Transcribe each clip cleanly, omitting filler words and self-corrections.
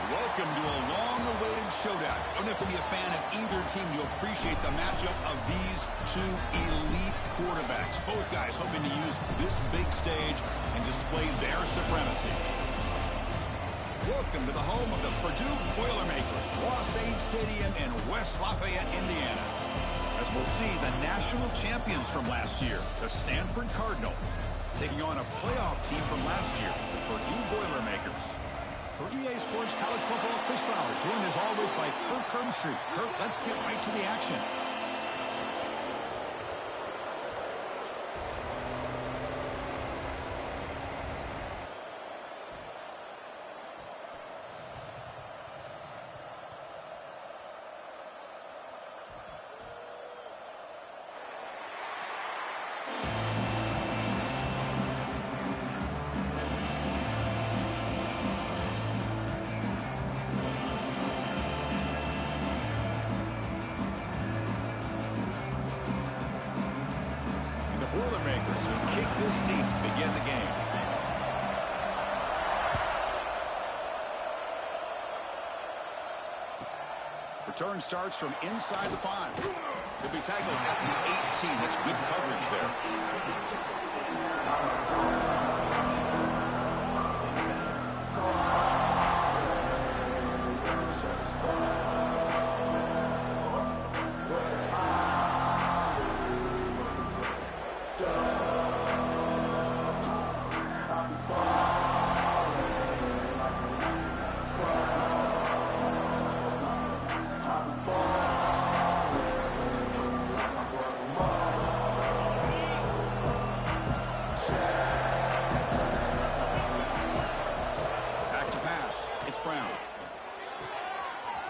Welcome to a long-awaited showdown. You don't have to be a fan of either team to appreciate the matchup of these two elite quarterbacks. Both guys hoping to use this big stage and display their supremacy. Welcome to the home of the Purdue Boilermakers, Osage Stadium in West Lafayette, Indiana. As we'll see the national champions from last year, the Stanford Cardinal, taking on a playoff team from last year, the Purdue Boilermakers. For EA Sports College Football, Chris Fowler, joined as always by Kirk Herbstreit. Kirk, let's get right to the action. Boilermakers who kick this deep to begin the game. Return starts from inside the 5. He'll be tackled at the 18. That's good coverage there.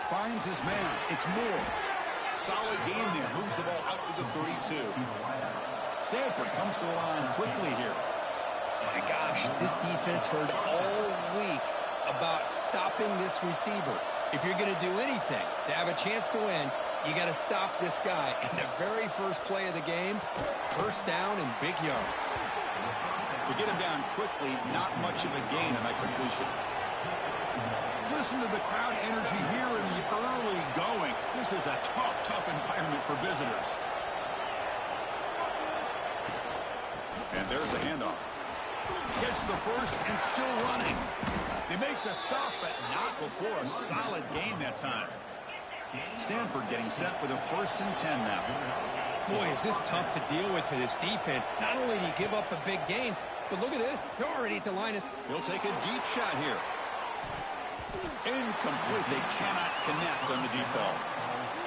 Finds his man. It's Moore. Solid game there. Moves the ball out to the 32. Stanford comes to the line quickly here. My gosh, this defense heard all week about stopping this receiver. If you're going to do anything to have a chance to win, you got to stop this guy. And the very first play of the game, first down and big yards. We get him down quickly. Not much of a gain on that completion. Listen to the crowd energy here in the early going. This is a tough environment for visitors. And there's the handoff. Gets the first and still running. They make the stop, but not before a solid gain that time. Stanford getting set with a 1st and 10 now. Boy, is this tough to deal with for this defense. Not only do you give up a big gain, but look at this. They're already at the line. He'll take a deep shot here. Incomplete. They cannot connect on the deep ball.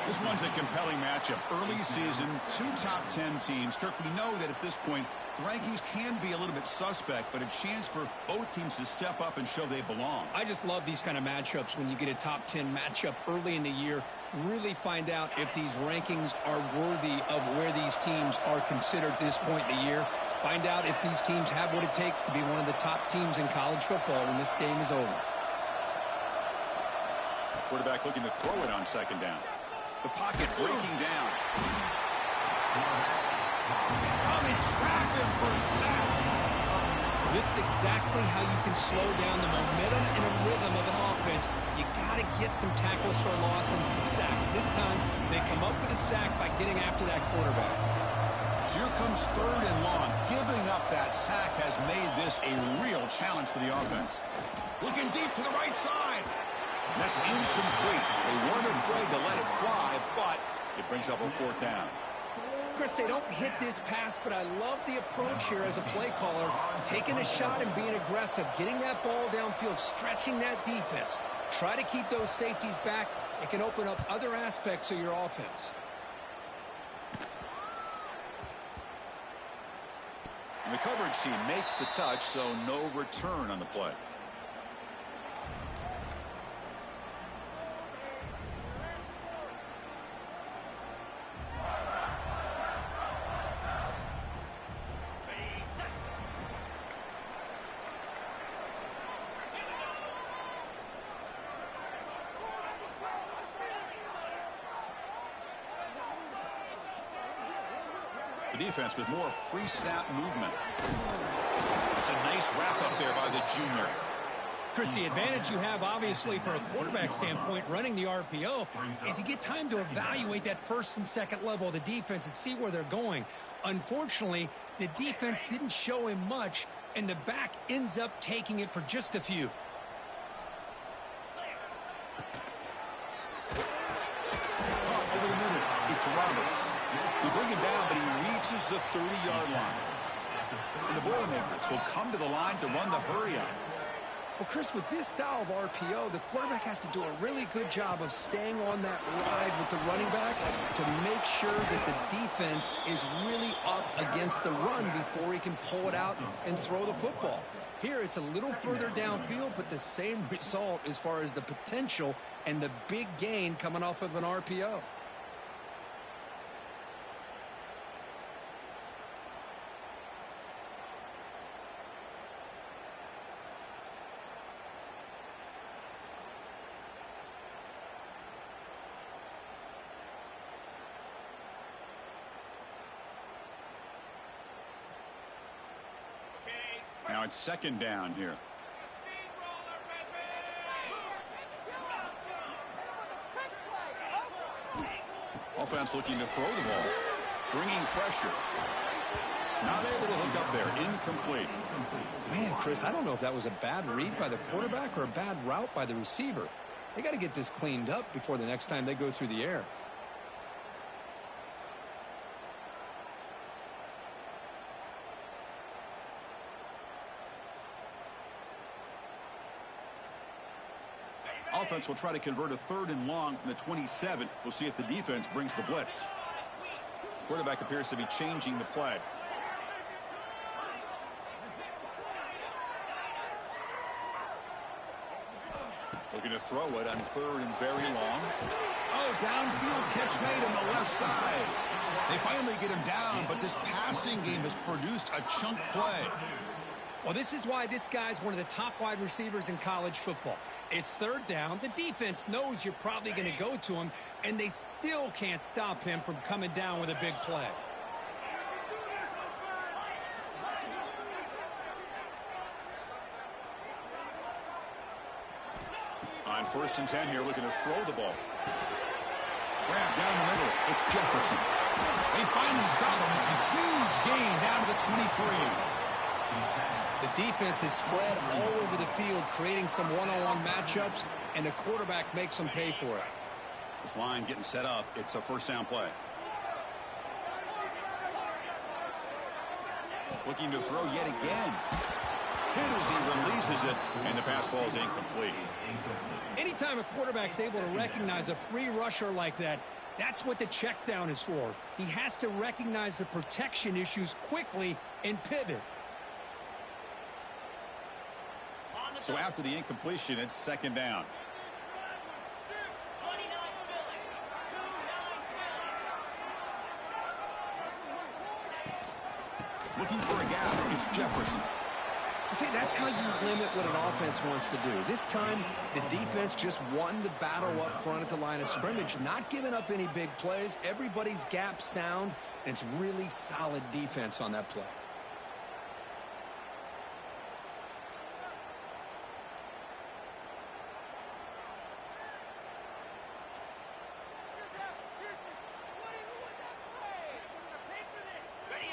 This one's a compelling matchup. Early season, 2 top 10 teams. Kirk, we know that at this point, the rankings can be a little bit suspect, but a chance for both teams to step up and show they belong. I just love these kind of matchups when you get a top 10 matchup early in the year. Really find out if these rankings are worthy of where these teams are considered at this point in the year. Find out if these teams have what it takes to be one of the top teams in college football when this game is over. Quarterback looking to throw it on 2nd down. The pocket breaking down. They trap him for a sack. This is exactly how you can slow down the momentum and a rhythm of an offense. You got to get some tackles for loss and some sacks. This time, they come up with a sack by getting after that quarterback. So here comes 3rd and long. Giving up that sack has made this a real challenge for the offense. Looking deep to the right side. That's incomplete. They weren't afraid to let it fly, but it brings up a 4th down. Chris, they don't hit this pass, but I love the approach here as a play caller. Taking a shot and being aggressive, getting that ball downfield, stretching that defense. Try to keep those safeties back. It can open up other aspects of your offense. And the coverage team makes the touch, so no return on the play. The defense with more pre-snap movement. It's a nice wrap up there by the junior. Chris, the advantage you have, obviously, from a quarterback standpoint, running the RPO, is you get time to evaluate that first and second level of the defense and see where they're going. Unfortunately, the defense didn't show him much, and the back ends up taking it for just a few. Over the middle, it's Roberts. They bring him down, but he reaches the 30-yard line. And the Boilermakers will come to the line to run the hurry-up. Well, Chris, with this style of RPO, the quarterback has to do a really good job of staying on that ride with the running back to make sure that the defense is really up against the run before he can pull it out and throw the football. Here, it's a little further downfield, but the same result as far as the potential and the big gain coming off of an RPO. Now it's second down here. Offense looking to throw the ball. Bringing pressure. Not able to hook up there. Incomplete. Man, Chris, I don't know if that was a bad read by the quarterback or a bad route by the receiver. They got to get this cleaned up before the next time they go through the air. Offense will try to convert a 3rd and long from the 27. We'll see if the defense brings the blitz. Quarterback appears to be changing the play. Looking to throw it on 3rd and very long. Oh, downfield catch made on the left side. They finally get him down, but this passing game has produced a chunk play. Well, this is why this guy's one of the top wide receivers in college football. It's 3rd down. The defense knows you're probably going to go to him, and they still can't stop him from coming down with a big play. On 1st and 10 here, looking to throw the ball. Grab down the middle. It's Jefferson. They finally stop him. It's a huge gain down to the 23. The defense is spread all over the field, creating some one-on-one matchups, and the quarterback makes them pay for it. This line getting set up. It's a 1st down play. Looking to throw yet again. Hit as he releases it, and the pass ball is incomplete. Anytime a quarterback's able to recognize a free rusher like that, that's what the check down is for. He has to recognize the protection issues quickly and pivot. So after the incompletion, it's 2nd down. Looking for a gap. It's Jefferson. See, that's how you limit what an offense wants to do. This time, the defense just won the battle up front at the line of scrimmage, not giving up any big plays. Everybody's gap sound, and it's really solid defense on that play.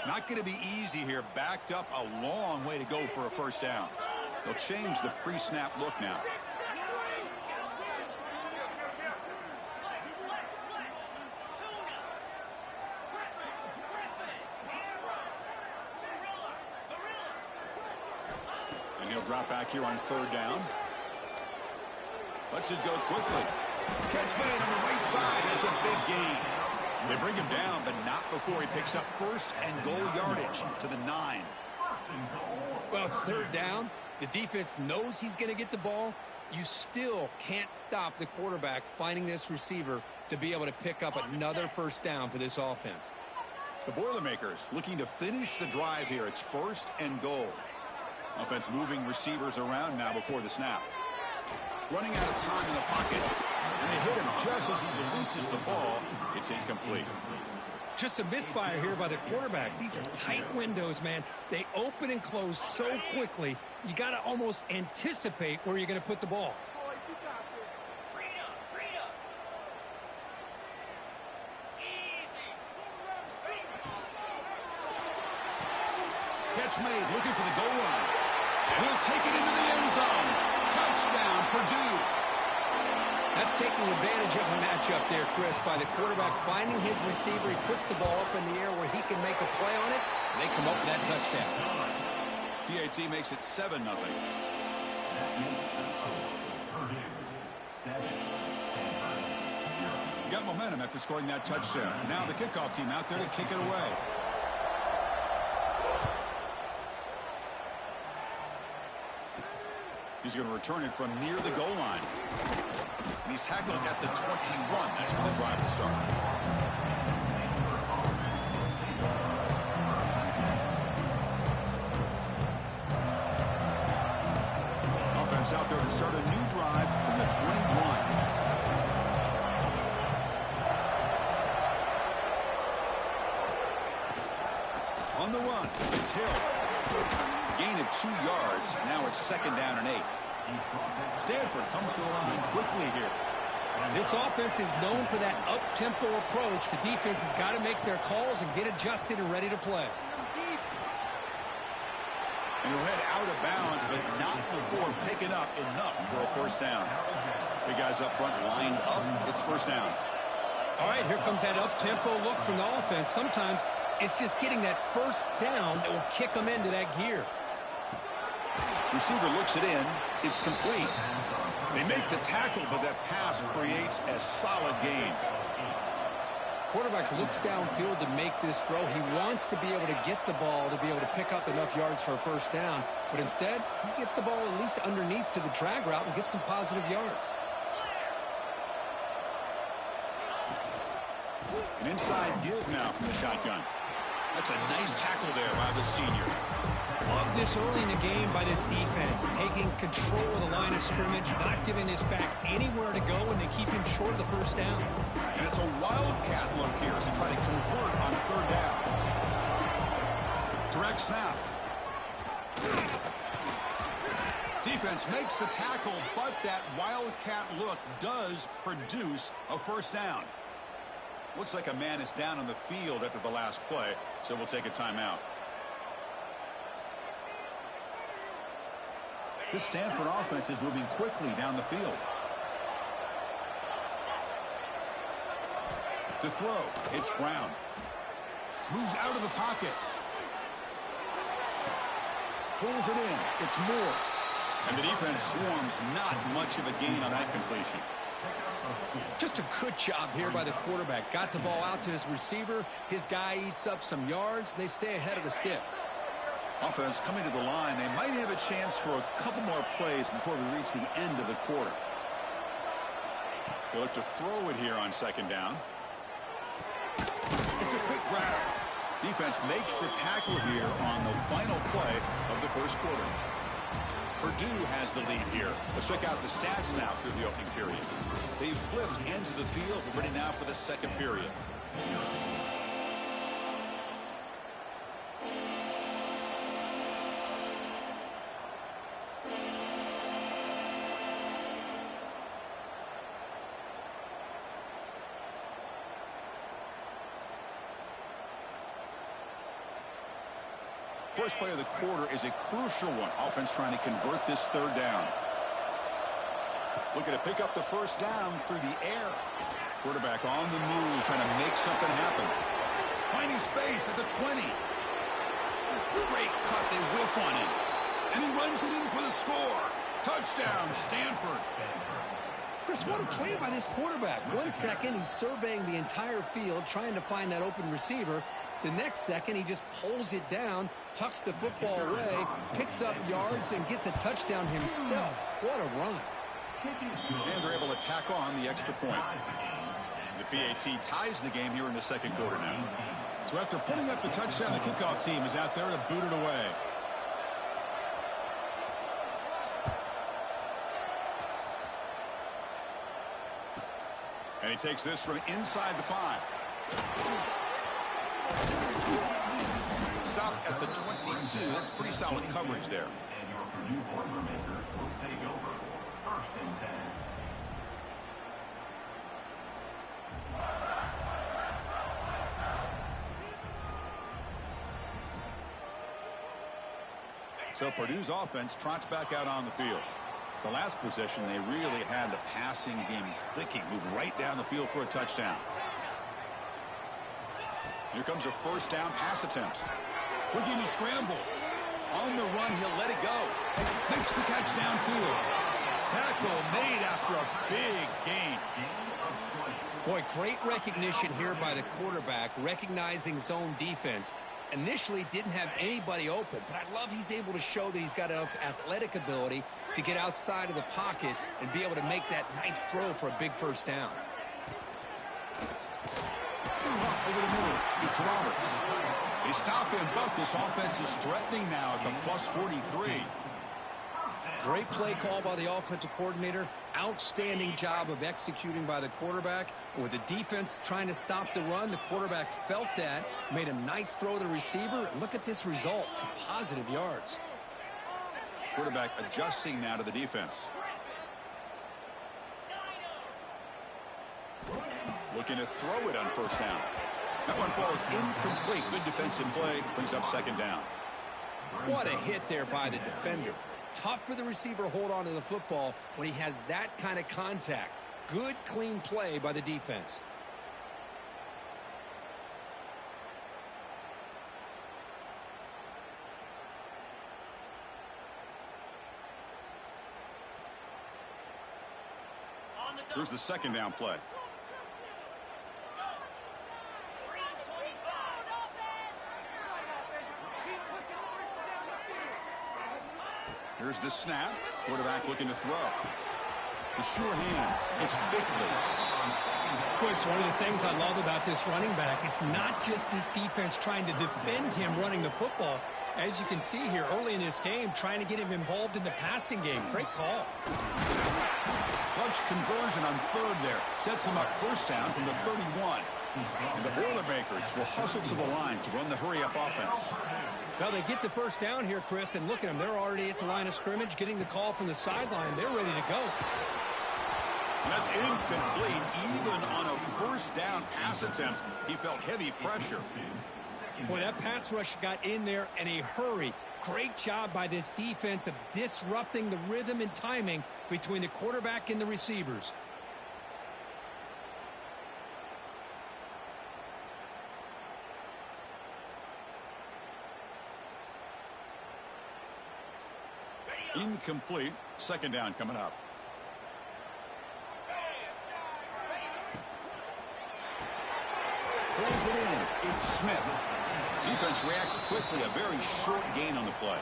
Not going to be easy here. Backed up a long way to go for a 1st down. They'll change the pre-snap look now. And he'll drop back here on 3rd down. Lets it go quickly. Catch made on the right side. It's a big gain. They bring him down, but not before he picks up 1st and goal yardage to the 9. Well, it's 3rd down. The defense knows he's going to get the ball. You still can't stop the quarterback finding this receiver to be able to pick up another 1st down for this offense. The Boilermakers looking to finish the drive here. It's 1st and goal. Offense moving receivers around now before the snap. Running out of time in the pocket. And they hit him just as he releases the ball. It's incomplete. Just a misfire here by the quarterback. These are tight windows, man. They open and close so quickly, you got to almost anticipate where you're going to put the ball. Catch made, looking for the goal line. He'll take it into the end zone. Touchdown, Purdue. That's taking advantage of a matchup there, Chris, by the quarterback finding his receiver. He puts the ball up in the air where he can make a play on it, and they come up with that touchdown. PAT makes it 7-0. You got momentum after scoring that touchdown. Now the kickoff team out there to kick it away. He's going to return it from near the goal line. And he's tackled at the 21. That's where the drive will start. Offense out there to start a new drive from the 21. On the run, it's Hill. Gain of 2 yards. Now it's 2nd down and 8. Stanford comes to the line quickly here. This offense is known for that up-tempo approach. The defense has got to make their calls and get adjusted and ready to play. And he'll head out of bounds, but not before picking up enough for a 1st down. The guys up front lined up. It's 1st down. All right, here comes that up-tempo look from the offense. Sometimes it's just getting that 1st down that will kick them into that gear. Receiver looks it in. It's complete. They make the tackle, but that pass creates a solid gain. Quarterback looks downfield to make this throw. He wants to be able to get the ball to be able to pick up enough yards for a 1st down. But instead, he gets the ball at least underneath to the drag route and gets some positive yards. An inside give now from the shotgun. That's a nice tackle there by the senior. Love this early in the game by this defense, taking control of the line of scrimmage, not giving this back anywhere to go, and they keep him short of the 1st down. And it's a wildcat look here as they try to convert on 3rd down. Direct snap. Defense makes the tackle, but that wildcat look does produce a 1st down. Looks like a man is down on the field after the last play, so we'll take a timeout. This Stanford offense is moving quickly down the field. To throw, it's Brown. Moves out of the pocket. Pulls it in. It's Moore. And the defense swarms, not much of a gain on that completion. Just a good job here by the quarterback. Got the ball out to his receiver. His guy eats up some yards. They stay ahead of the sticks. Offense coming to the line. They might have a chance for a couple more plays before we reach the end of the quarter. They look to throw it here on 2nd down. It's a quick grab. Defense makes the tackle here on the final play of the 1st quarter. Purdue has the lead here. Let's check out the stats now through the opening period. They've flipped ends of the field. We're ready now for the 2nd period. First play of the quarter is a crucial one. Offense trying to convert this 3rd down. Looking to pick up the 1st down through the air. Quarterback on the move, trying to make something happen. Finding space at the 20. Great cut, they whiff on him. And he runs it in for the score. Touchdown, Stanford. Chris, what a play by this quarterback. 1 second, he's surveying the entire field, trying to find that open receiver. The next second, he just pulls it down, tucks the football away, picks up yards, and gets a touchdown himself. What a run. And they're able to tack on the extra point. The PAT ties the game here in the 2nd quarter now. So after putting up the touchdown, the kickoff team is out there to boot it away. And he takes this from inside the 5. Stop at the 22. That's pretty solid coverage there. And your Purdue Boilermakers will take over 1st and 10. So Purdue's offense trots back out on the field. The last possession, they really had the passing game clicking. Moved right down the field for a touchdown. Here comes a first down pass attempt. Looking to scramble. On the run, he'll let it go. Makes the catch downfield. Tackle made after a big gain. Boy, great recognition here by the quarterback, recognizing zone defense. Initially didn't have anybody open, but I love he's able to show that he's got enough athletic ability to get outside of the pocket and be able to make that nice throw for a big first down. Over the middle, it's Roberts. They stop him, but this offense is threatening now at the plus 43. Great play call by the offensive coordinator. Outstanding job of executing by the quarterback. With the defense trying to stop the run, the quarterback felt that, made a nice throw to the receiver. Look at this result. Some positive yards. Quarterback adjusting now to the defense. Looking to throw it on first down. That one falls incomplete. Good defensive play. Brings up second down. What a hit there by the defender. Tough for the receiver to hold on to the football when he has that kind of contact. Good, clean play by the defense. Here's the second down play. Here's the snap. Quarterback looking to throw. The sure hands. It's Bickley. Boy, it's one of the things I love about this running back. It's not just this defense trying to defend him running the football. As you can see here early in this game, trying to get him involved in the passing game. Great call. Clutch conversion on third there. Sets him up first down from the 31. And the Boilermakers will hustle to the line to run the hurry-up offense. Well, they get the first down here, Chris, and look at them. They're already at the line of scrimmage, getting the call from the sideline. They're ready to go. And that's incomplete. Even on a first down pass attempt, he felt heavy pressure. Boy, that pass rush got in there in a hurry. Great job by this defense of disrupting the rhythm and timing between the quarterback and the receivers. Incomplete. Second down coming up. Pulls it in. It's Smith. Defense reacts quickly. A very short gain on the play.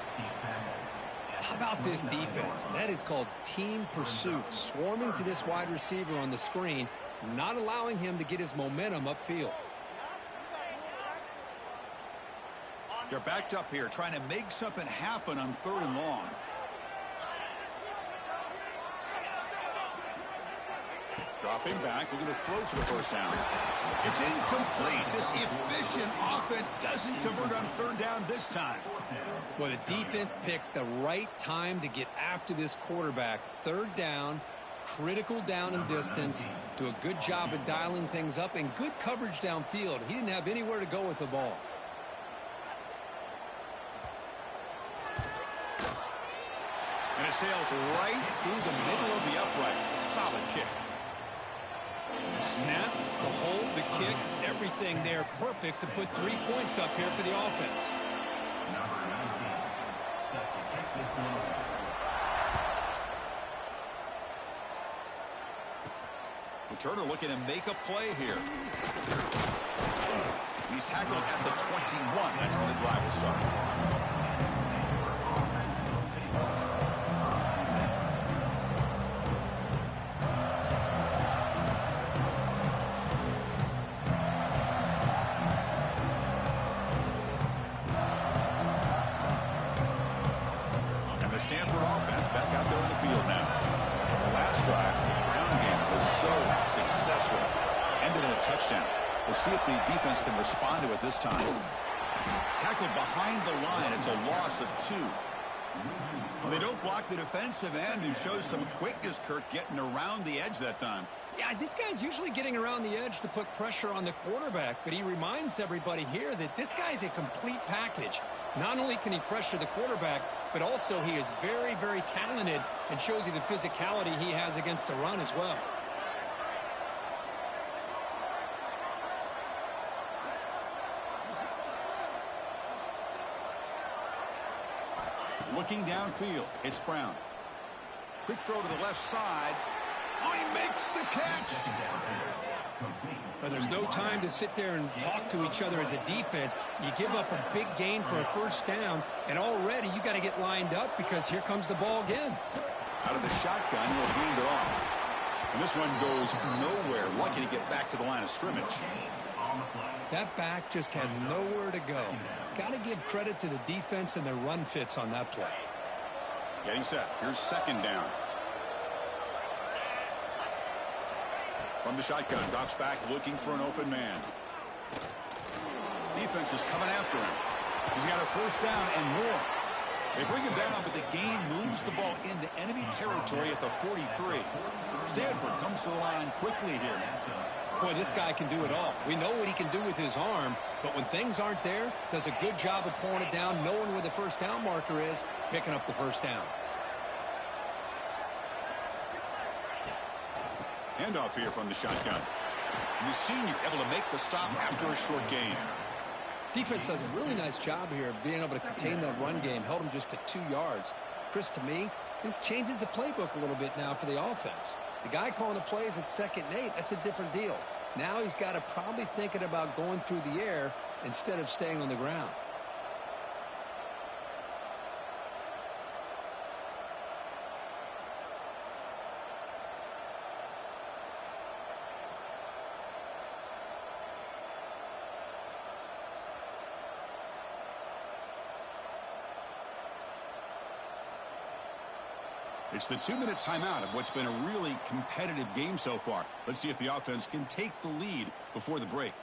How about this defense? That is called team pursuit. Swarming to this wide receiver on the screen, not allowing him to get his momentum upfield. They're backed up here, trying to make something happen on third and long. Dropping back, looking to throw for the first down. It's incomplete. This efficient offense doesn't convert on third down this time. Well, the defense picks the right time to get after this quarterback. Third down, critical down and distance. Do a good job of dialing things up and good coverage downfield. He didn't have anywhere to go with the ball. And it sails right through the middle of the uprights. Solid kick. Snap, the hold, the kick, everything there perfect to put 3 points up here for the offense. Number 19, set to kick this one. Returner looking to make a play here. He's tackled at the 21. That's where the drive will start. The Stanford offense back out there on the field now. The last drive, the ground game was so successful. Ended in a touchdown. We'll see if the defense can respond to it this time. Tackled behind the line. It's a loss of 2. Well, they don't block the defensive end, who shows some quickness, Kirk, getting around the edge that time. Yeah, this guy's usually getting around the edge to put pressure on the quarterback, but he reminds everybody here that this guy's a complete package. Not only can he pressure the quarterback, but also he is very, very talented and shows you the physicality he has against the run as well. Looking downfield, it's Brown. Quick throw to the left side. Oh, he makes the catch. But there's no time to sit there and talk to each other as a defense. You give up a big gain for a first down, and already you got to get lined up because here comes the ball again. Out of the shotgun, he'll hand it off. And this one goes nowhere. Lucky to get back to the line of scrimmage. That back just had nowhere to go. Got to give credit to the defense and their run fits on that play. Getting set. Here's second down. From the shotgun, drops back looking for an open man. Defense is coming after him. He's got a first down and more. They bring him down, but the gain moves the ball into enemy territory at the 43. Stanford comes to the line quickly here. Boy, this guy can do it all. We know what he can do with his arm, but when things aren't there, does a good job of pulling it down, knowing where the first down marker is, picking up the first down. Handoff here from the shotgun. And the senior able to make the stop after a short gain. Defense does a really nice job here of being able to contain that run game, held him just to 2 yards. Chris, to me, this changes the playbook a little bit now for the offense. The guy calling the plays at 2nd and 8, that's a different deal. Now he's got to probably thinking about going through the air instead of staying on the ground. It's the 2-minute timeout of what's been a really competitive game so far. Let's see if the offense can take the lead before the break.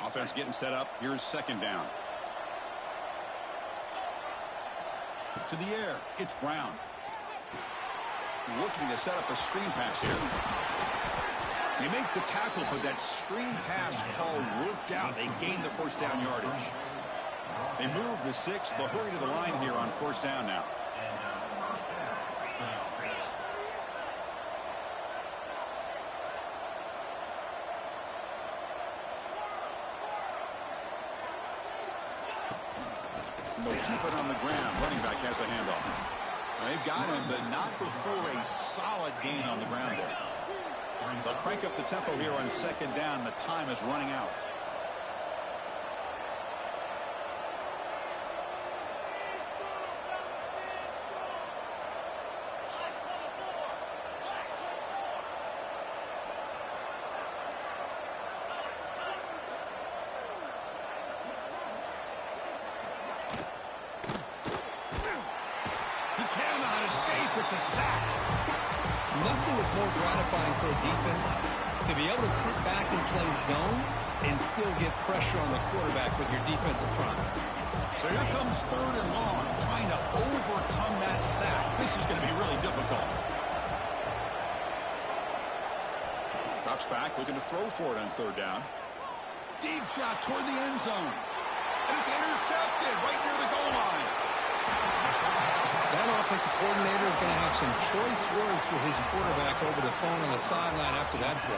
Offense getting set up. Here's second down. To the air, it's Brown. Looking to set up a screen pass here. They make the tackle, but that screen pass call worked out. They gain the first down yardage. They move the 6. They'll hurry to the line here on first down now. They'll keep it on the ground. Running back has the handoff. They've got him, but not before a solid gain on the ground there. They'll crank up the tempo here on second down. The time is running out. It's a sack. Nothing is more gratifying for a defense to be able to sit back and play zone and still get pressure on the quarterback with your defensive front. So here comes third and long, trying to overcome that sack. This is going to be really difficult. Drops back, looking to throw for it on third down. Deep shot toward the end zone. And it's intercepted right near the goal line. That offensive coordinator is going to have some choice words for his quarterback over the phone on the sideline after that throw.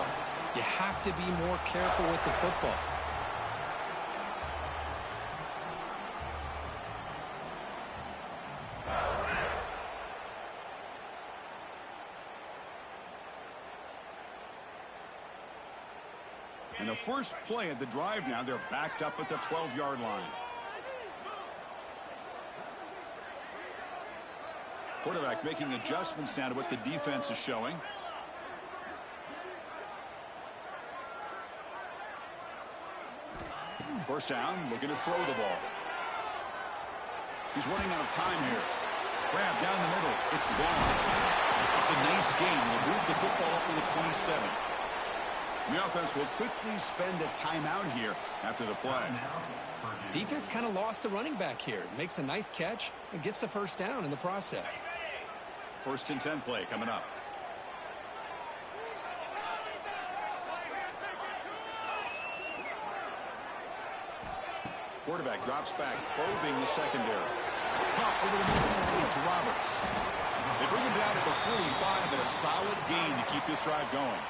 You have to be more careful with the football. And the first play of the drive now, they're backed up at the 12-yard line. Quarterback making adjustments down to what the defense is showing. First down, looking to throw the ball. He's running out of time here. Grab down the middle. It's gone. It's a nice gain. We'll move the football up to the 27. The offense will quickly spend a timeout here after the play. Defense kind of lost the running back here. Makes a nice catch and gets the first down in the process. First and 10 play coming up. Quarterback drops back, probing the secondary. Caught over the middle. It's Roberts. They bring him down at the 45, and a solid gain to keep this drive going.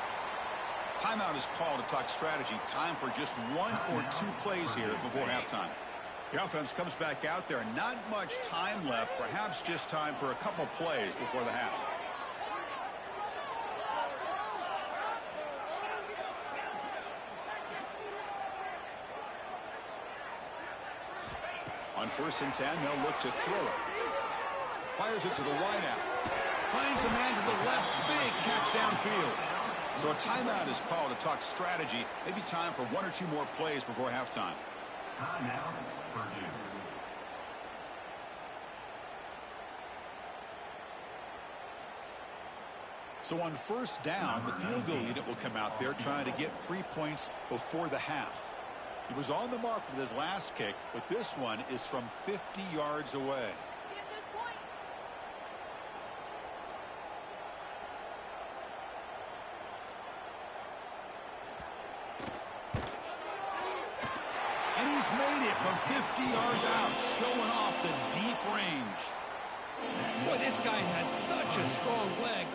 Timeout is called to talk strategy. Time for just 1 or 2 plays here before halftime. The offense comes back out there. Not much time left. Perhaps just time for a couple plays before the half. On first and 10, they'll look to throw it. Fires it to the wideout. Finds a man to the left. Big catch downfield. So a timeout is called to talk strategy. Maybe time for 1 or 2 more plays before halftime. Timeout, Purdue. So on first down, the field goal unit will come out there trying to get 3 points before the half. He was on the mark with his last kick, but this one is from 50 yards away. And he's made it from 50 yards out, showing off the deep range. Boy, this guy has such a strong leg.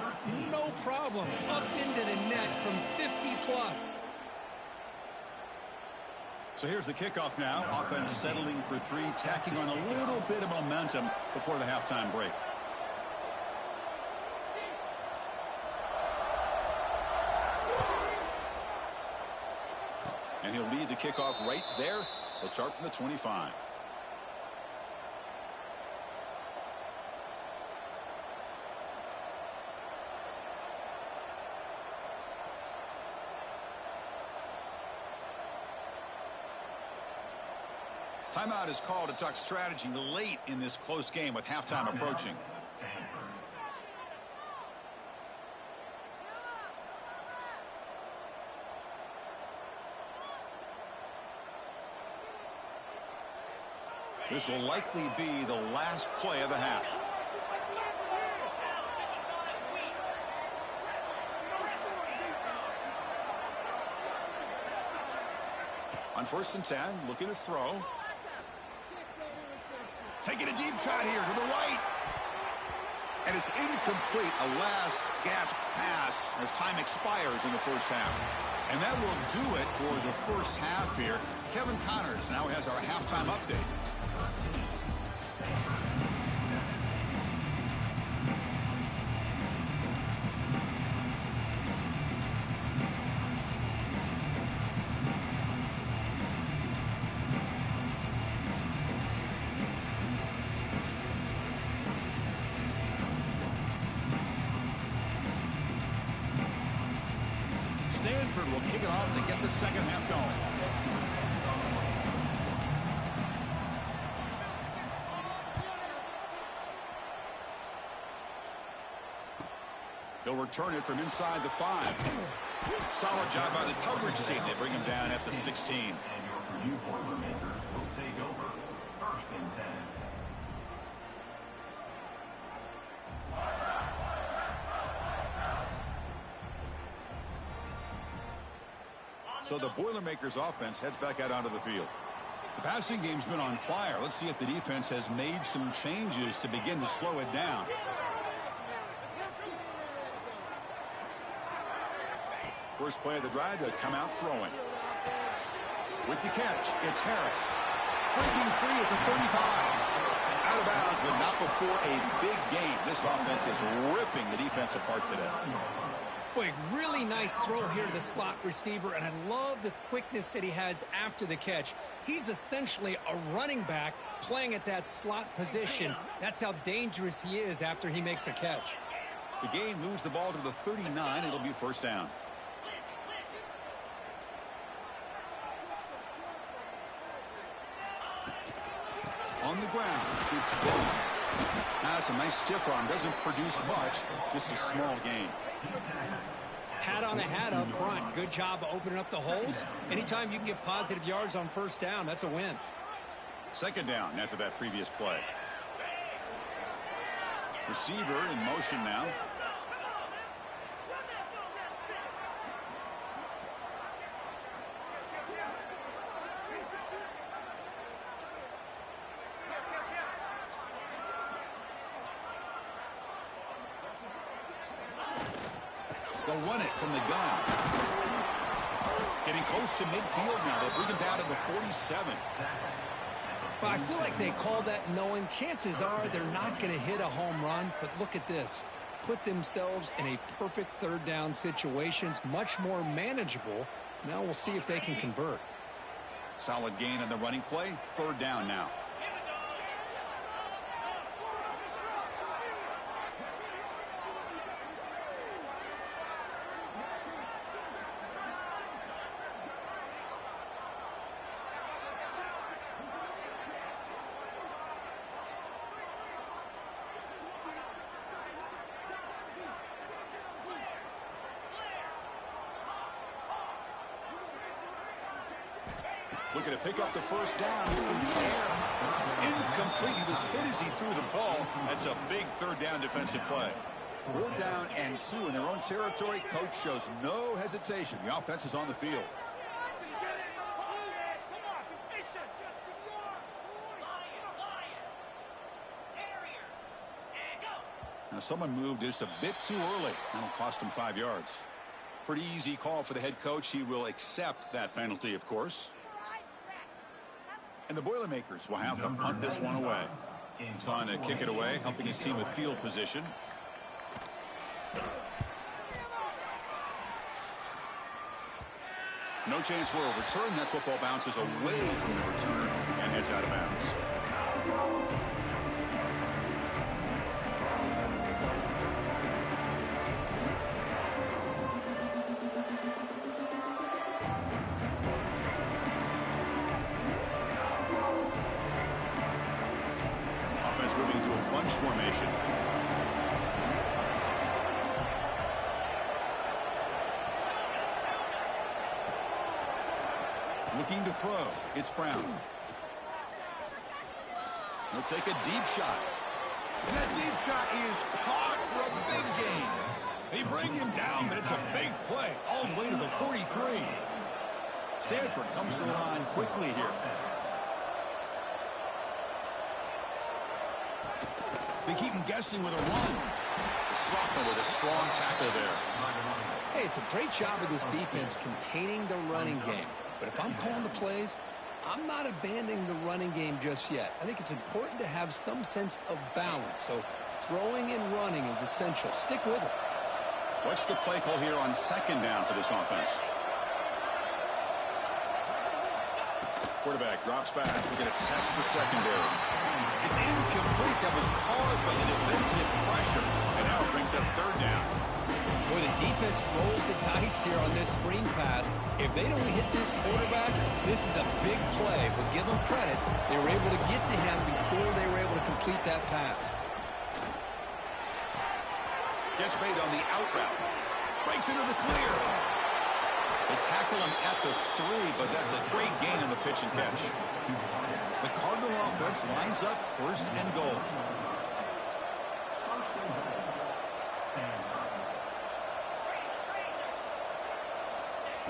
No problem. Up into the net from 50 plus. So here's the kickoff now. Offense settling for 3, tacking on a little bit of momentum before the halftime break. And he'll lead the kickoff right there. They'll start from the 25. Timeout is called to talk strategy late in this close game with halftime approaching. Stanford. This will likely be the last play of the half. On first and 10, looking to throw. Taking a deep shot here to the right. And it's incomplete. A last gasp pass as time expires in the first half. And that will do it for the first half here. Kevin Connors now has our halftime update. Stanford will kick it off to get the second half going. He'll return it from inside the 5. Solid job by the coverage team. They bring him down at the 16. And your Purdue Boilermakers will take over. First and 10. So the Boilermakers offense heads back out onto the field. The passing game's been on fire. Let's see if the defense has made some changes to begin to slow it down. First play of the drive, they'll come out throwing. With the catch, it's Harris. Breaking free at the 35. Out of bounds, but not before a big gain. This offense is ripping the defense apart today. Boy, really nice throw here to the slot receiver, and I love the quickness that he has after the catch. He's essentially a running back playing at that slot position. That's how dangerous he is after he makes a catch. The gain moves the ball to the 39. It'll be first down. on the ground. It's gone. That's a nice stiff arm. Doesn't produce much, just a small gain. Hat on a hat up front. Good job of opening up the holes. Anytime you can get positive yards on first down, that's a win. Second down after that previous play. Receiver in motion now. They'll run it from the gun. Getting close to midfield now. They'll bring him down to the 47. Well, I feel like they called that knowing chances are they're not going to hit a home run. But look at this. Put themselves in a perfect third down situation. It's much more manageable. Now we'll see if they can convert. Solid gain on the running play. Third down now. Looking to pick up the first down through the air. Incomplete. He was hit as he threw the ball. That's a big third down defensive play. 4th down and 2 in their own territory. Coach shows no hesitation. The offense is on the field. Now someone moved just a bit too early. That'll cost him 5 yards. Pretty easy call for the head coach. He will accept that penalty, of course. And the Boilermakers will have to punt this one away. He's on to kick it away, helping his team with field position. No chance for a return. That football bounces away from the return and heads out of bounds. Moving to a bunch formation. Looking to throw. It's Brown. He'll take a deep shot. That deep shot is caught for a big gain. They bring him down, but it's a big play all the way to the 43. Stanford comes to the line quickly here. They keep him guessing with a run. The sophomore with a strong tackle there. Hey, it's a great job of this defense containing the running game. But if I'm calling the plays, I'm not abandoning the running game just yet. I think it's important to have some sense of balance. So throwing and running is essential. Stick with it. What's the play call here on second down for this offense? Quarterback drops back. We're going to test the secondary. It's incomplete. That was caused by the defensive pressure. And now it brings up third down. Boy, the defense rolls the dice here on this screen pass. If they don't hit this quarterback, this is a big play. But give them credit. They were able to get to him before they were able to complete that pass. Catch made on the out route. Breaks into the clear. They tackle him at the 3, but that's a great gain on the pitch and catch. The Cardinal offense lines up 1st and goal.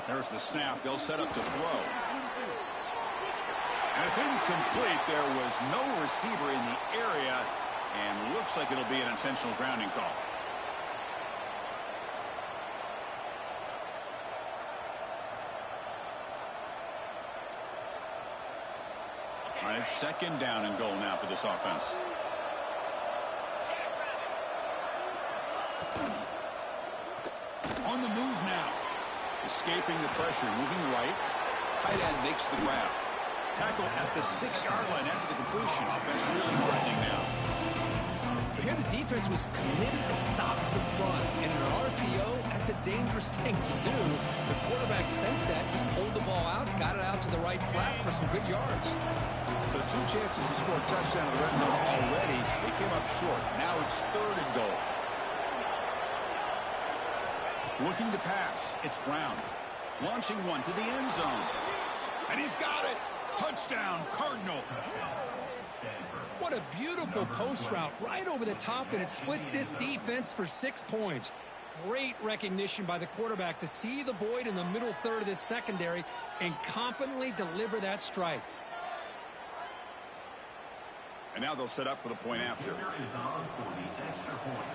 There's the snap. They'll set up to throw. And it's incomplete. There was no receiver in the area, and looks like it'll be an intentional grounding call. All right, it's second down and goal now for this offense. On the move now. Escaping the pressure, moving right. Tight end makes the grab. Tackle at the 6-yard line after the completion. Offense really threatening now. But here the defense was committed to stop the run. And in an RPO, that's a dangerous thing to do. The quarterback sensed that, just pulled the ball out, got it out to the right flat for some good yards. So 2 chances to score a touchdown in the red zone already. They came up short. Now it's 3rd and goal. Looking to pass. It's Brown. Launching one to the end zone. And he's got it. Touchdown, Cardinal. What a beautiful post route right over the top, and it splits this defense for 6 points. Great recognition by the quarterback to see the void in the middle third of this secondary and confidently deliver that strike. And now they'll set up for the point after. Is on for the extra point.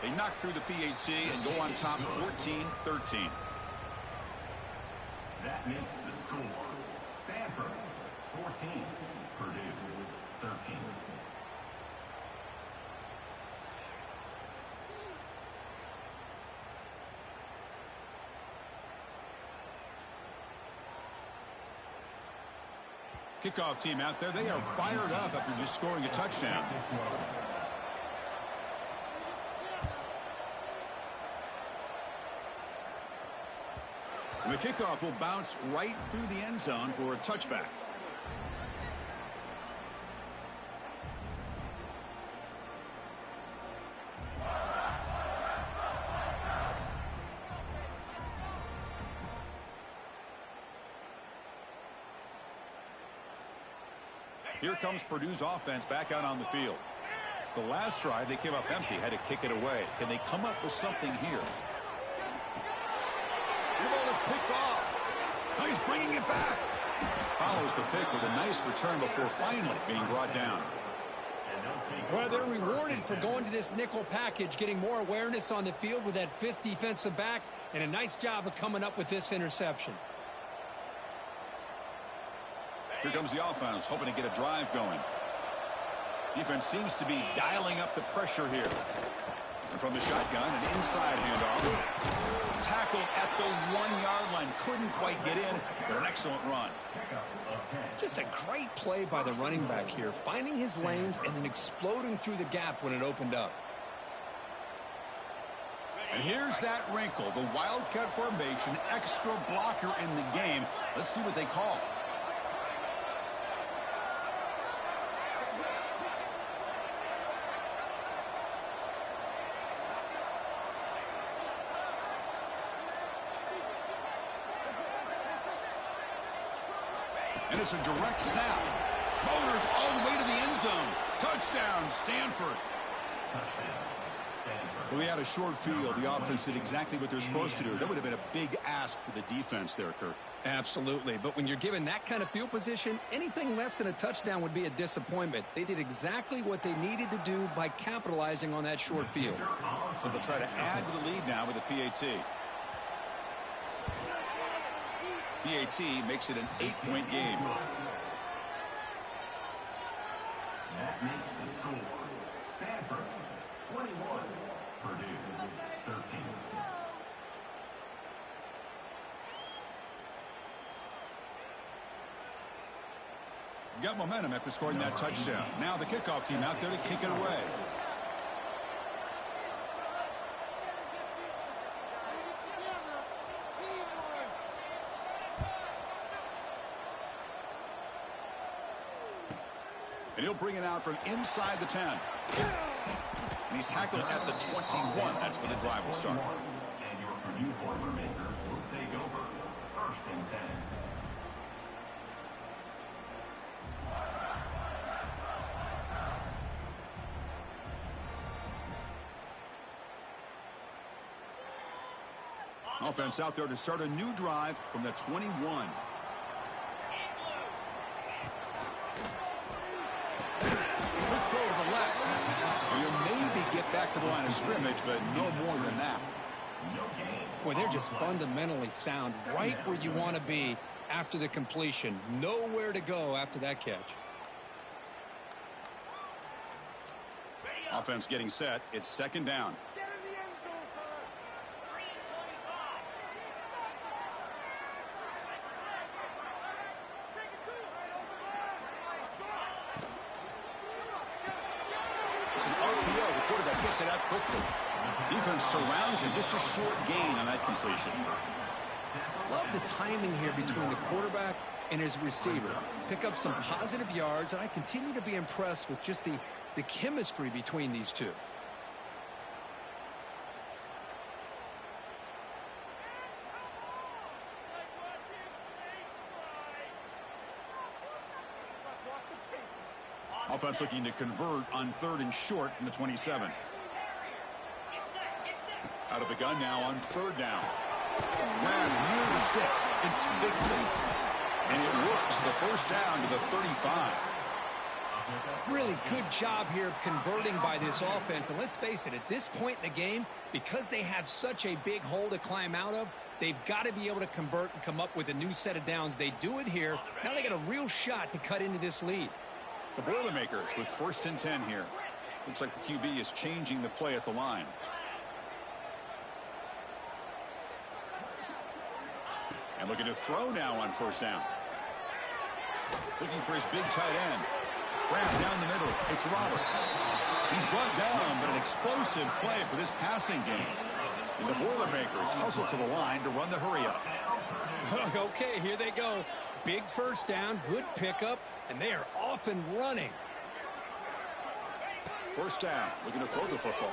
They knock through the PAT and go on top 14-13. That makes the score Stanford 14, Purdue 13. Kickoff team out there. They are fired up after just scoring a touchdown. And the kickoff will bounce right through the end zone for a touchback. Here comes Purdue's offense back out on the field. The last drive, they came up empty, had to kick it away. Can they come up with something here? The ball is picked off. Now he's bringing it back. Follows the pick with a nice return before finally being brought down. Well, they're rewarded for going to this nickel package, getting more awareness on the field with that 5th defensive back, and a nice job of coming up with this interception. Here comes the offense, hoping to get a drive going. Defense seems to be dialing up the pressure here. And from the shotgun, an inside handoff. Tackle at the 1-yard line. Couldn't quite get in, but an excellent run. Just a great play by the running back here, finding his lanes and then exploding through the gap when it opened up. And here's that wrinkle, the wildcat formation, extra blocker in the game. Let's see what they call. And it's a direct snap. Motors all the way to the end zone. Touchdown, Stanford. Well, they had a short field. The offense did exactly what they're supposed to do. That would have been a big ask for the defense there, Kurt. Absolutely. But when you're given that kind of field position, anything less than a touchdown would be a disappointment. They did exactly what they needed to do by capitalizing on that short field. So they'll try to add to the lead now with a PAT. PAT makes it an 8-point game. That makes the score Stanford 21, Purdue 13. Got momentum after scoring that touchdown. Now the kickoff team out there to kick it away. And he'll bring it out from inside the 10. And he's tackled at the 21. That's where the drive will start. And your Purdue Boilermakers will take over 1st and 10. Offense out there to start a new drive from the 21. Quick throw to the left. And he'll maybe get back to the line of scrimmage, but no more than that. Boy, they're just fundamentally sound, right where you want to be after the completion. Nowhere to go after that catch. Offense getting set. It's 2nd down. It's an RPO. The quarterback gets it out quickly. Defense surrounds him. Just a short gain on that completion. Love the timing here between the quarterback and his receiver. Pick up some positive yards, and I continue to be impressed with just the chemistry between these two. Offense looking to convert on 3rd and short from the 27. Out of the gun now on 3rd down. Ran near the sticks. It's big lead. And it works. The first down to the 35. Really good job here of converting by this offense. And let's face it, at this point in the game, because they have such a big hole to climb out of, they've got to be able to convert and come up with a new set of downs. They do it here. Now they got a real shot to cut into this lead. The Boilermakers with 1st and 10 here. Looks like the QB is changing the play at the line. And looking to throw now on 1st down. Looking for his big tight end. Wrapped down the middle. It's Roberts. He's brought down, but an explosive play for this passing game. And the Boilermakers hustle to the line to run the hurry up. Okay, here they go. Big 1st down, good pickup, and they are off and running. 1st down, looking to throw the football.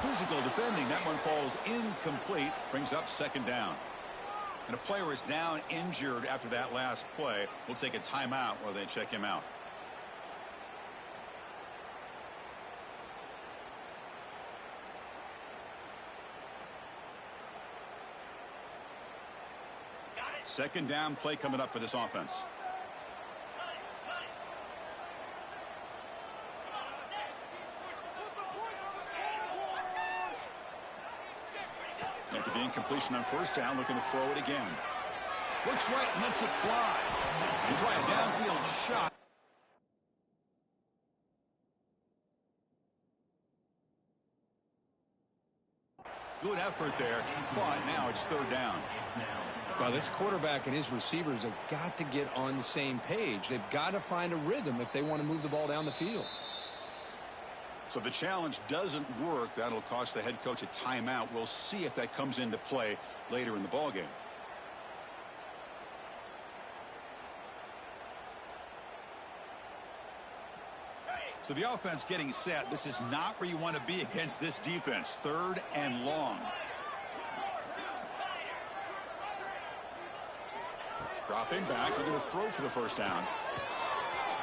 Physical defending, that one falls incomplete, brings up 2nd down. And a player is down injured after that last play. We'll take a timeout while they check him out. Second down play coming up for this offense. After the incompletion on 1st down, looking to throw it again. Looks right and lets it fly. And try a downfield shot. Good effort there, but now it's 3rd down. Well, this quarterback and his receivers have got to get on the same page. They've got to find a rhythm if they want to move the ball down the field. So the challenge doesn't work. That'll cost the head coach a timeout. We'll see if that comes into play later in the ballgame. So the offense getting set. This is not where you want to be against this defense. 3rd and long. Dropping back. We're going to throw for the 1st down.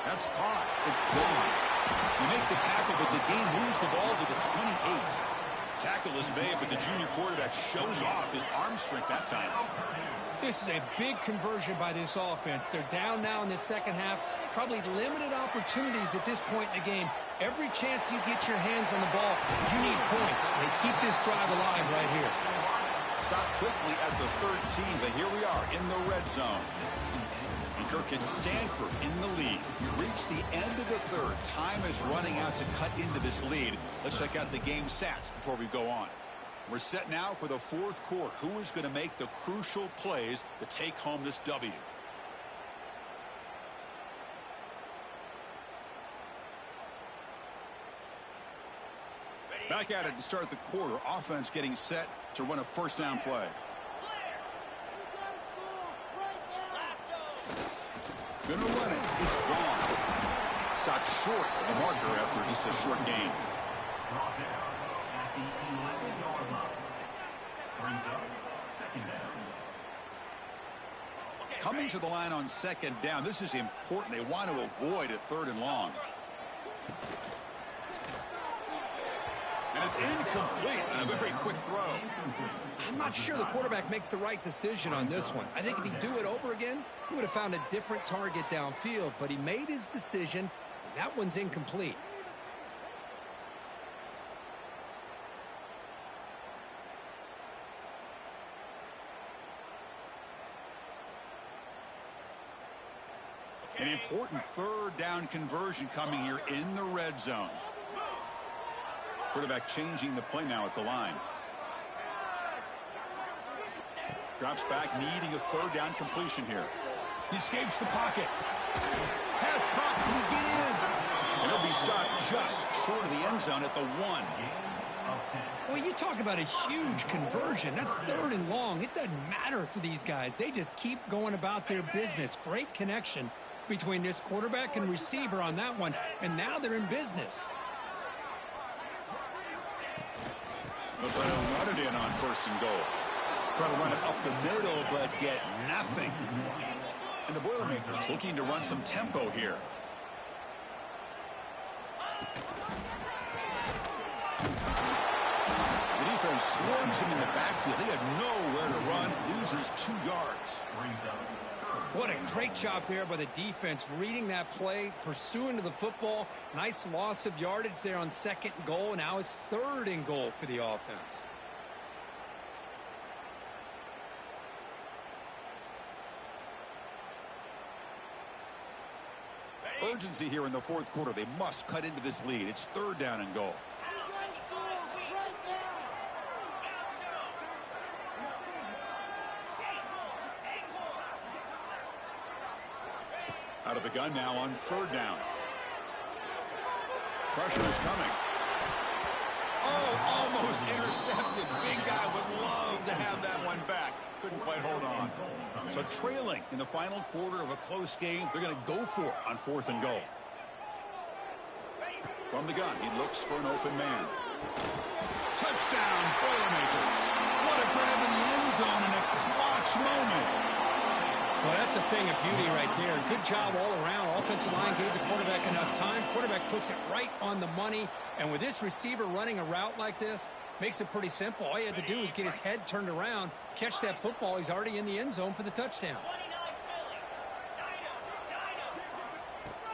That's caught. It's gone. You make the tackle, but the game moves the ball to the 28. Tackle is made, but the junior quarterback shows off his arm strength that time. This is a big conversion by this offense. They're down now in the 2nd half. Probably limited opportunities at this point in the game. Every chance you get your hands on the ball, you need points. They keep this drive alive right here. Stop quickly at the 13, but here we are in the red zone. And Kirk, it's Stanford in the lead. You reach the end of the 3rd. Time is running out to cut into this lead. Let's check out the game stats before we go on. We're set now for the 4th quarter. Who is going to make the crucial plays to take home this W? Back at it to start the quarter. Offense getting set to run a 1st down play. Gonna run it. It's gone. Stopped short of the marker after just a short gain. Brought down at the 11-yard line. Brings up 2nd down. Coming to the line on 2nd down. This is important. They want to avoid a 3rd and long. And it's incomplete. A very quick throw. I'm not sure the quarterback makes the right decision on this one. I think if he'd do it over again, he would have found a different target downfield. But he made his decision, and that one's incomplete. An important 3rd down conversion coming here in the red zone. Quarterback changing the play now at the line. Drops back, needing a 3rd down completion here. He escapes the pocket. Pass caught. Can he get in? And he'll be stopped just short of the end zone at the 1. of 10. Well, you talk about a huge conversion. That's 3rd and long. It doesn't matter for these guys. They just keep going about their business. Great connection between this quarterback and receiver on that one, and now they're in business. Looks like they'll run it in on 1st and goal. Try to run it up the middle, but get nothing. And the Boilermakers looking to run some tempo here. The defense swarms him in the backfield. He had nowhere to run. Loses 2 yards. What a great job there by the defense, reading that play, pursuing to the football. Nice loss of yardage there on 2nd and goal. Now it's 3rd and goal for the offense. Urgency here in the 4th quarter. They must cut into this lead. It's 3rd down and goal. Out of the gun now on 3rd down. Pressure is coming. Oh, almost intercepted. Big guy would love to have that one back. Couldn't quite hold on. So trailing in the final quarter of a close game, they're going to go for it on 4th and goal. From the gun, he looks for an open man. Touchdown, Boilermakers. What a grab in the end zone in a clutch moment. Well, that's a thing of beauty right there. Good job all around. Offensive line gave the quarterback enough time. Quarterback puts it right on the money. And with this receiver running a route like this, makes it pretty simple. All he had to do was get his head turned around, catch that football. He's already in the end zone for the touchdown.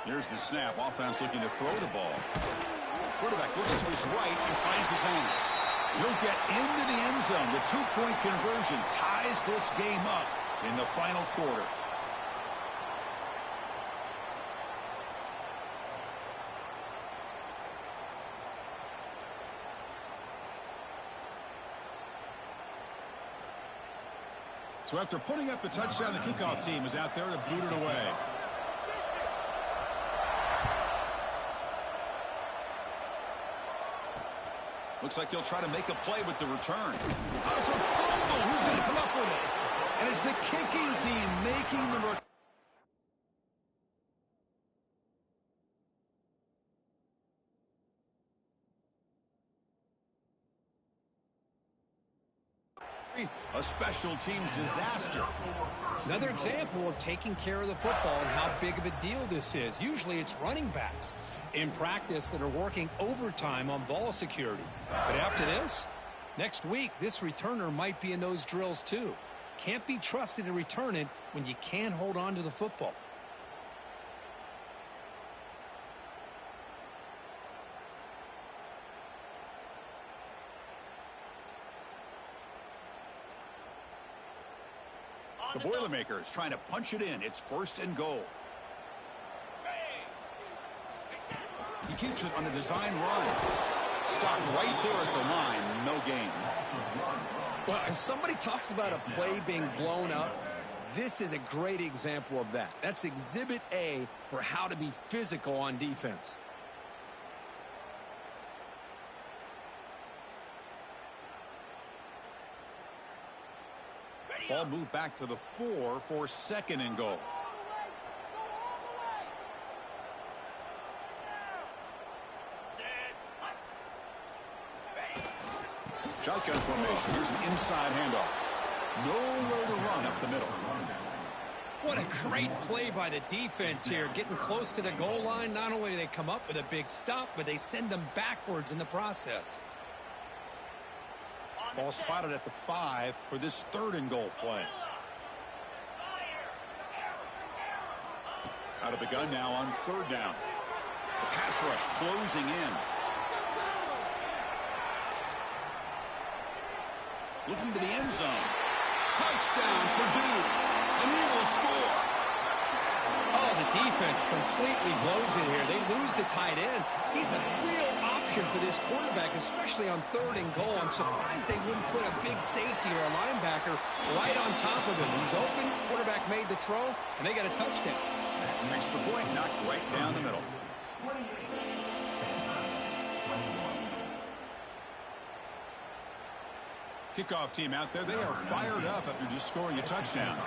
Here's the snap. Offense looking to throw the ball. Quarterback looks to his right and finds his man. He'll get into the end zone. The 2-point conversion ties this game up in the final quarter. So after putting up the touchdown, the kickoff team is out there to boot it away. Looks like he'll try to make a play with the return. Oh, it's a fumble. Who's going to come up with it? And it's the kicking team making the recovery. A special teams disaster. Another example of taking care of the football and how big of a deal this is. Usually it's running backs in practice that are working overtime on ball security. But after this, next week, this returner might be in those drills too. Can't be trusted to return it when you can't hold on to the football. The Boilermakers trying to punch it in. It's 1st and goal. He keeps it on the design run. Stop right there at the line. No gain. Well, if somebody talks about a play being blown up, this is a great example of that. That's Exhibit A for how to be physical on defense. Ball moved back to the 4 for 2nd and goal. Shotgun formation. Here's an inside handoff. Nowhere to run up the middle. What a great play by the defense here. Getting close to the goal line. Not only do they come up with a big stop, but they send them backwards in the process. Ball spotted at the 5 for this 3rd and goal play. Out of the gun now on 3rd down. The pass rush closing in. Looking to the end zone. Touchdown, Purdue. And he will score. Oh, the defense completely blows it here. They lose the tight end. He's a real option for this quarterback, especially on 3rd and goal. I'm surprised they wouldn't put a big safety or a linebacker right on top of him. He's open. Quarterback made the throw, and they got a touchdown. An extra point knocked right down the middle. Kickoff team out there, they are fired up after just scoring a touchdown.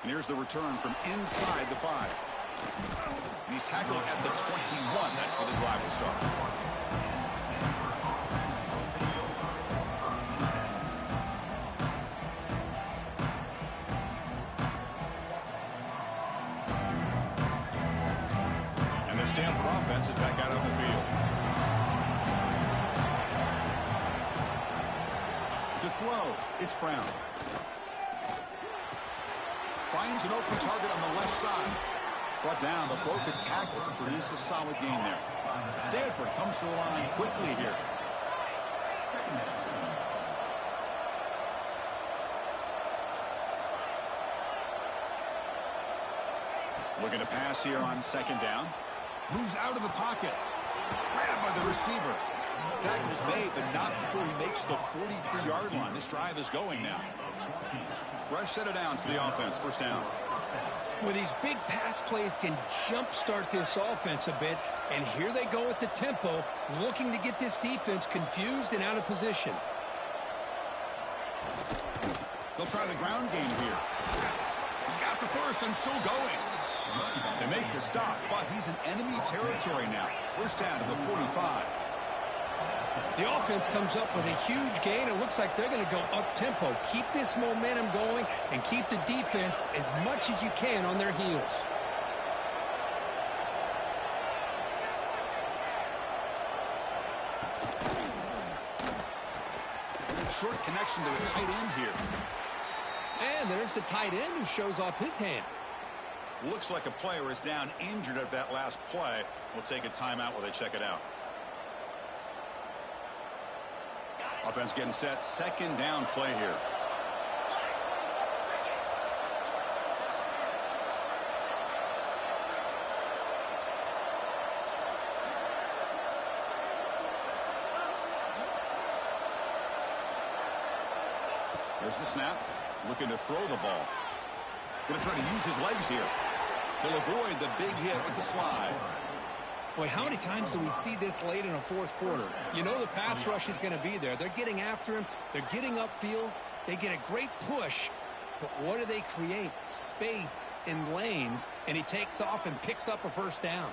And here's the return from inside the 5. And he's tackled at the 21. That's where the drive will start. And the Stanford offense is back out on the field. To throw, it's Brown. Finds an open target on the left side. Brought down the broken tackle to produce a solid gain there. Stanford comes to the line quickly here. Looking to pass here on second down. Moves out of the pocket. Grabbed by the receiver. Tackle's made, but not before he makes the 43-yard line. This drive is going now. Fresh set of downs for the offense. First down. Well, these big pass plays can jumpstart this offense a bit, and here they go at the tempo, looking to get this defense confused and out of position. They'll try the ground game here. He's got the first and still going. They make the stop, but he's in enemy territory now. First down to the 45. The offense comes up with a huge gain. It looks like they're going to go up-tempo. Keep this momentum going and keep the defense as much as you can on their heels. Short connection to the tight end here. And there's the tight end who shows off his hands. Looks like a player is down injured at that last play. We'll take a timeout while they check it out. Offense getting set. Second down play here. There's the snap. Looking to throw the ball. Going to try to use his legs here. He'll avoid the big hit with the slide. Boy, how many times do we see this late in a fourth quarter? You know the pass rush is going to be there. They're getting after him. They're getting upfield. They get a great push. But what do they create? Space in lanes. And he takes off and picks up a first down.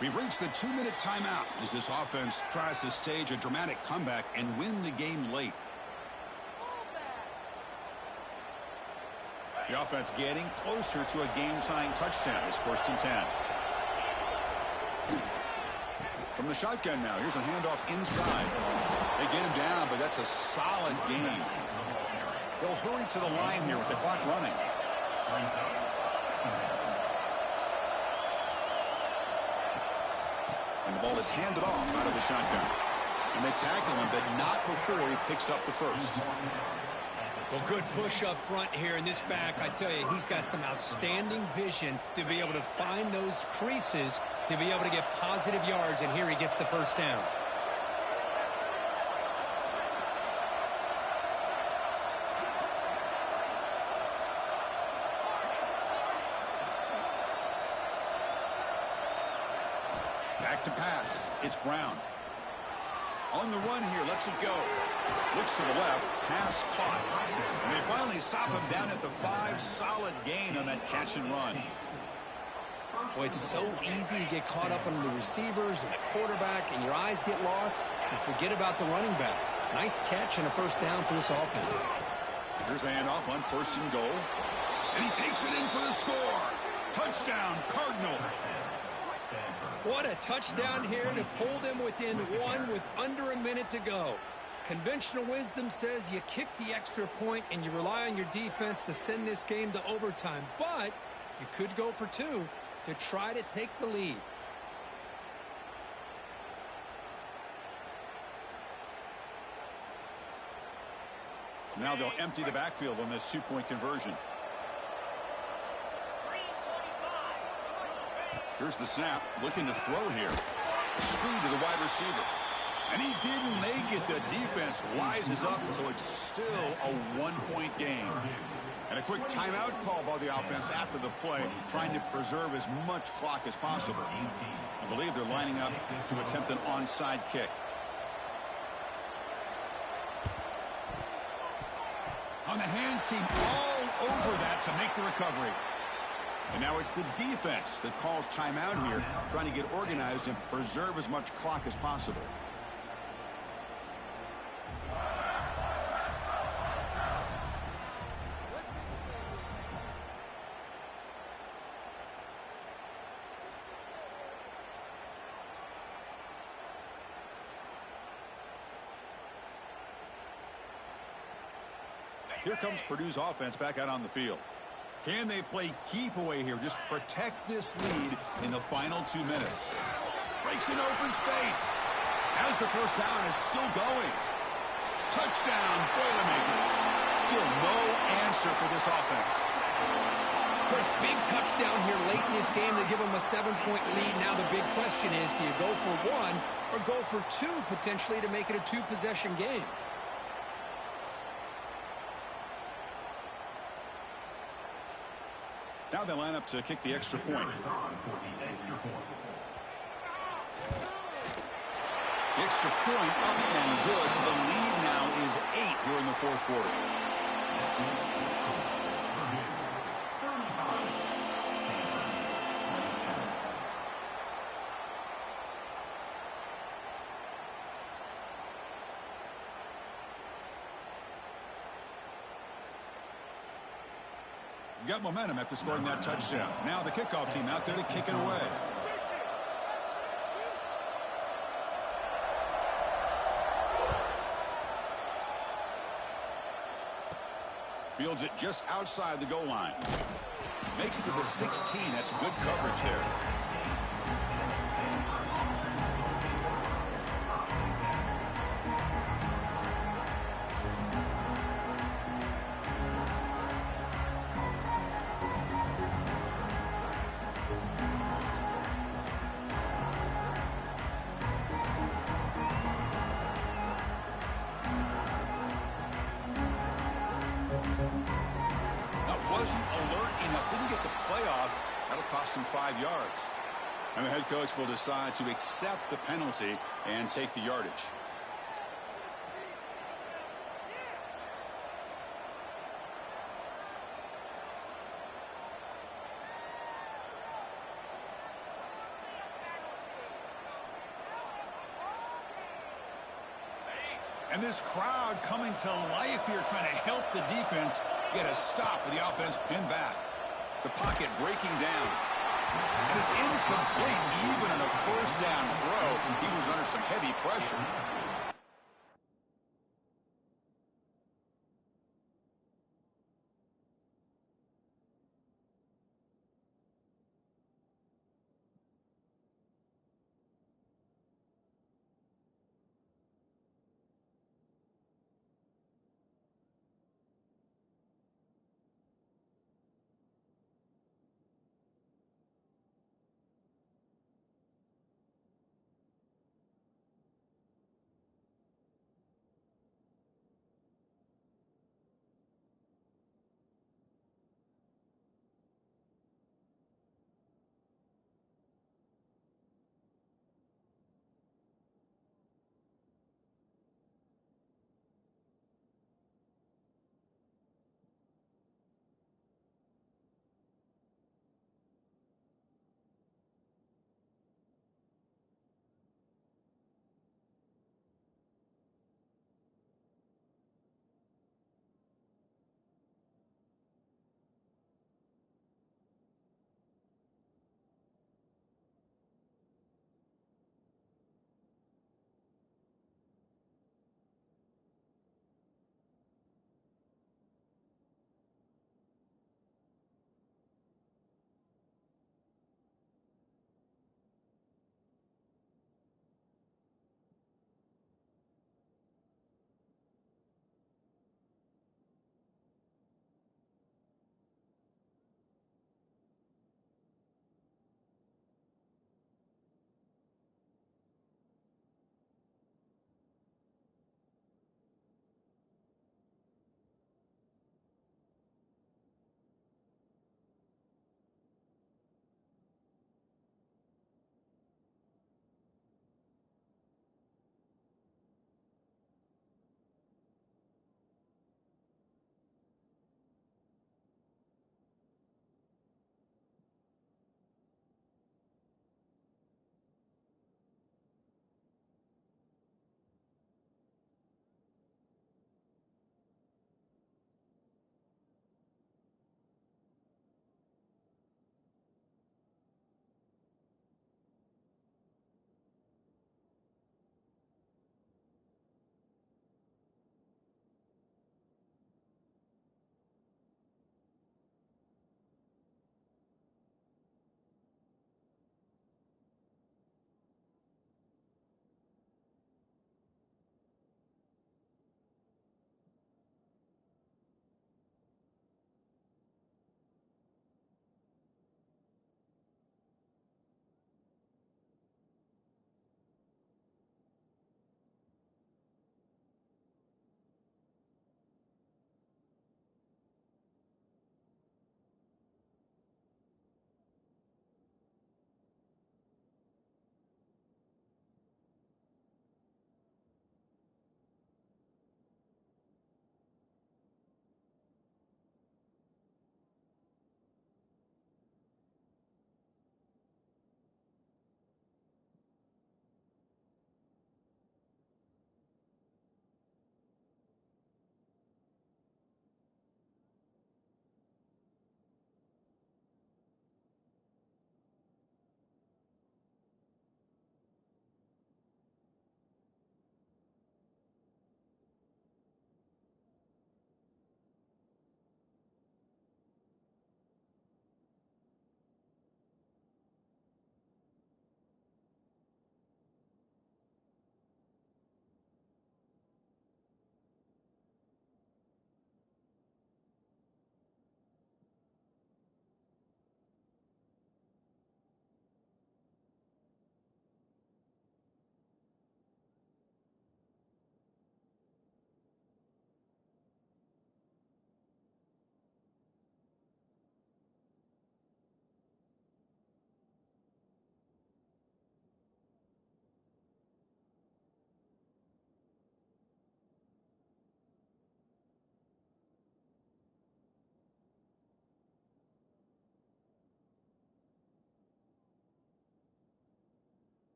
We've reached the 2-minute timeout as this offense tries to stage a dramatic comeback and win the game late. The offense getting closer to a game-tying touchdown. It's 1st and 10. From the shotgun now, here's a handoff inside. They get him down, but that's a solid gain. They'll hurry to the line here with the clock running. And the ball is handed off out of the shotgun. And they tackle him, but not before he picks up the first. Well, good push up front here in this back. I tell you, he's got some outstanding vision to be able to find those creases, to be able to get positive yards, and here he gets the first down. Back to pass. It's Brown. On the run here, lets it go. Looks to the left. Pass caught. And they finally stop him down at the 5. Solid gain on that catch and run. Boy, it's so easy to get caught up on the receivers and the quarterback, and your eyes get lost. You forget about the running back. Nice catch and a first down for this offense. Here's the handoff on 1st and goal. And he takes it in for the score. Touchdown, Cardinal. What a touchdown here to pull them within 1 with under a minute to go. Conventional wisdom says you kick the extra point and you rely on your defense to send this game to overtime. But you could go for 2 to try to take the lead. Now they'll empty the backfield on this 2-point conversion. Here's the snap, looking to throw here. Screen to the wide receiver. And he didn't make it. The defense rises up, so it's still a one-point game. And a quick timeout call by the offense after the play, trying to preserve as much clock as possible. I believe they're lining up to attempt an onside kick. On the hands team, all over that to make the recovery. And now it's the defense that calls timeout here, trying to get organized and preserve as much clock as possible. Here comes Purdue's offense back out on the field. Can they play keep away here? Just protect this lead in the final 2 minutes. Breaks an open space. As the first down is still going. Touchdown, Boilermakers. Still no answer for this offense. Chris, big touchdown here late in this game to give them a 7-point lead. Now the big question is, do you go for one or go for two potentially to make it a two-possession game? Now they line up to kick the extra point. The extra point up and good. So the lead now is 8 here in the fourth quarter. Got momentum after scoring that touchdown. Now the kickoff team out there to kick it away. Fields it just outside the goal line. Makes it to the 16. That's good coverage there. Wasn't alert enough, didn't get the playoff. That'll cost him 5 yards. And the head coach will decide to accept the penalty and take the yardage. And this crowd coming to life here, trying to help the defense get a stop with the offense pinned back. The pocket breaking down. And it's incomplete. Even in a first down throw, he was under some heavy pressure.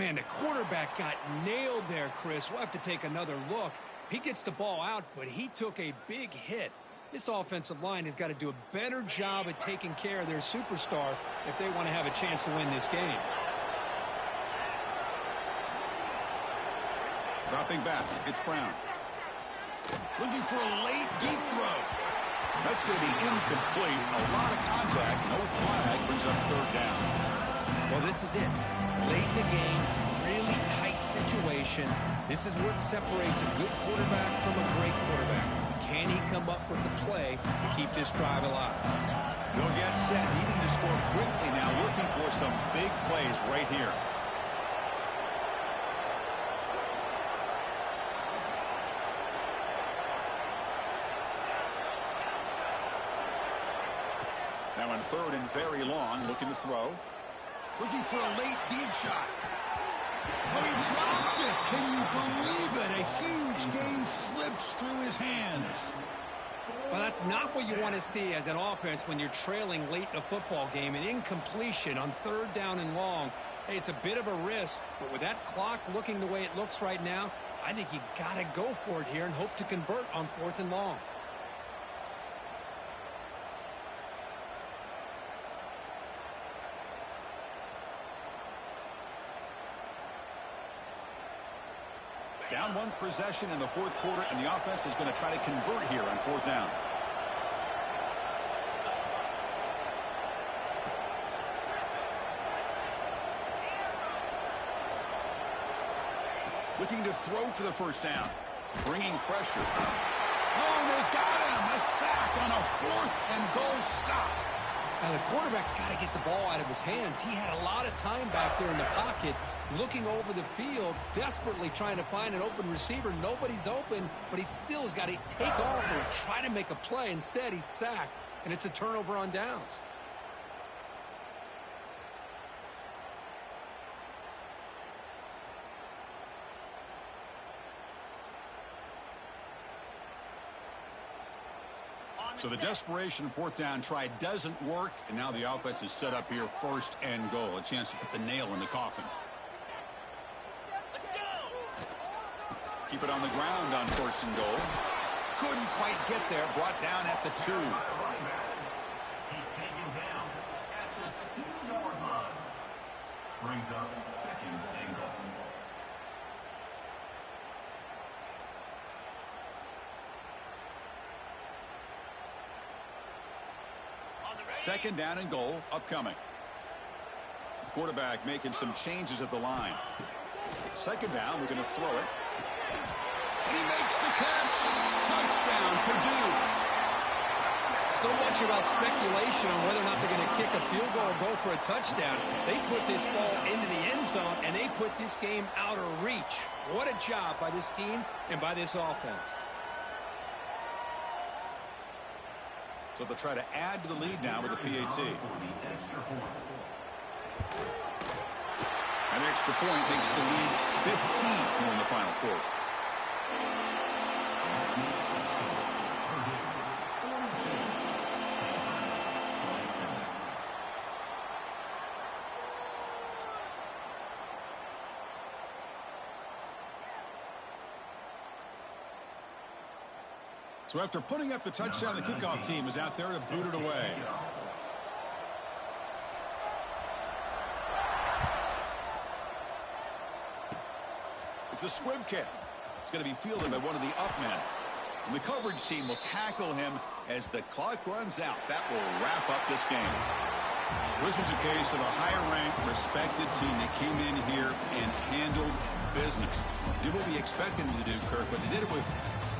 Man, the quarterback got nailed there, Chris. We'll have to take another look. He gets the ball out, but he took a big hit. This offensive line has got to do a better job at taking care of their superstar if they want to have a chance to win this game. Dropping back, it's Brown. Looking for a late, deep throw. That's going to be incomplete. A lot of contact, no flag, brings up third down. Well, this is it. Late in the game, really tight situation. This is what separates a good quarterback from a great quarterback. Can he come up with the play to keep this drive alive? He'll get set, needing to score quickly now, looking for some big plays right here. Now in third and very long, looking to throw. Looking for a late deep shot. Oh, he dropped it. Can you believe it? A huge gain slips through his hands. Well, that's not what you want to see as an offense when you're trailing late in a football game. An incompletion on third down and long. Hey, it's a bit of a risk, but with that clock looking the way it looks right now, I think you got to go for it here and hope to convert on fourth and long. Down one possession in the fourth quarter, and the offense is going to try to convert here on fourth down. Looking to throw for the first down. Bringing pressure. Oh, they've got him. A sack on a fourth and goal stop. Now, the quarterback's got to get the ball out of his hands. He had a lot of time back there in the pocket, looking over the field, desperately trying to find an open receiver. Nobody's open, but he still has got to take off or try to make a play. Instead, he's sacked, and it's a turnover on downs. So the desperation fourth down try doesn't work, and now the offense is set up here first and goal. A chance to put the nail in the coffin. Keep it on the ground on first and goal. Couldn't quite get there. Brought down at the 2. He's taken down at the 2-yard line. Brings up second and goal. Second down and goal upcoming. Quarterback making some changes at the line. Second down, we're going to throw it. And he makes the catch. Touchdown, Purdue. So much about speculation on whether or not they're going to kick a field goal or go for a touchdown. They put this ball into the end zone, and they put this game out of reach. What a job by this team and by this offense. So they'll try to add to the lead now with the PAT. An extra point makes the lead 15 here in the final quarter. So after putting up the touchdown, the kickoff team is out there to boot it away. It's a squib kick. It's going to be fielded by one of the up men. And the coverage team will tackle him as the clock runs out. That will wrap up this game. This was a case of a higher-ranked, respected team that came in here and handled business. Did what we expected them to do, Kirk, but they did it with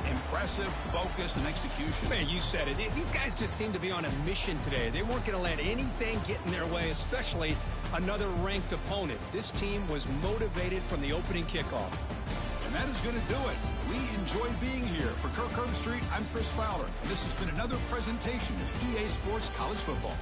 impressive focus and execution. Man, you said it. These guys just seem to be on a mission today. They weren't going to let anything get in their way, especially another ranked opponent. This team was motivated from the opening kickoff. And that is going to do it. We enjoy being here. For Kirk Herbstreit, I'm Chris Fowler, and this has been another presentation of EA Sports College Football.